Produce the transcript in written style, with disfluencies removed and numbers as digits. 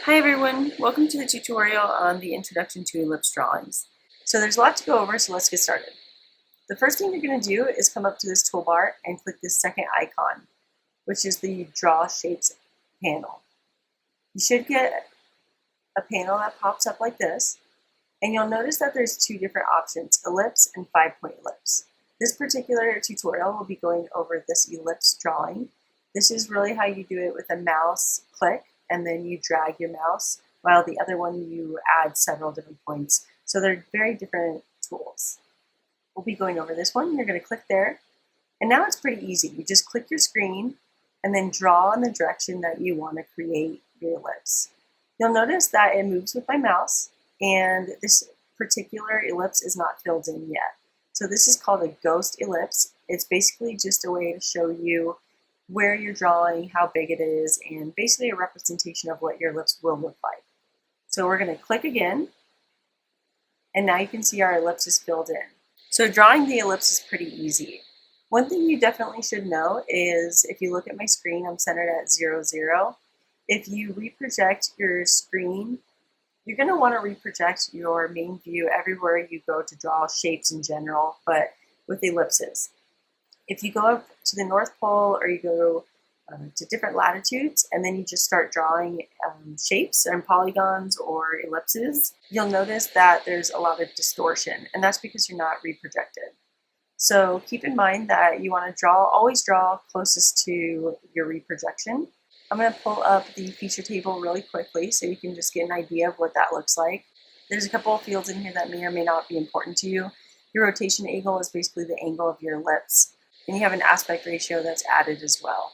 Hi everyone, welcome to the tutorial on the introduction to ellipse drawings. So there's a lot to go over, so let's get started. The first thing you're going to do is come up to this toolbar and click this second icon, which is the Draw Shapes panel. You should get a panel that pops up like this, and you'll notice that there's two different options, ellipse and 5-point ellipse. This particular tutorial will be going over this ellipse drawing. This is really how you do it with a mouse click, and then you drag your mouse, while the other one you add several different points. So they're very different tools. We'll be going over this one. You're going to click there, and now it's pretty easy. You just click your screen and then draw in the direction that you want to create your ellipse. You'll notice that it moves with my mouse, and this particular ellipse is not filled in yet. So this is called a ghost ellipse. It's basically just a way to show you where you're drawing, how big it is, and basically a representation of what your ellipse will look like. So we're going to click again, and now you can see our ellipse is filled in. So drawing the ellipse is pretty easy. One thing you definitely should know is if you look at my screen, I'm centered at 0, 0. If you reproject your screen, you're going to want to reproject your main view everywhere you go to draw shapes in general, but with ellipses. If you go up to the North Pole or you go to different latitudes and then you just start drawing shapes and polygons or ellipses, you'll notice that there's a lot of distortion, and that's because you're not reprojected. So keep in mind that you want to always draw closest to your reprojection. I'm going to pull up the feature table really quickly so you can just get an idea of what that looks like. There's a couple of fields in here that may or may not be important to you. Your rotation angle is basically the angle of your ellipse, and you have an aspect ratio that's added as well.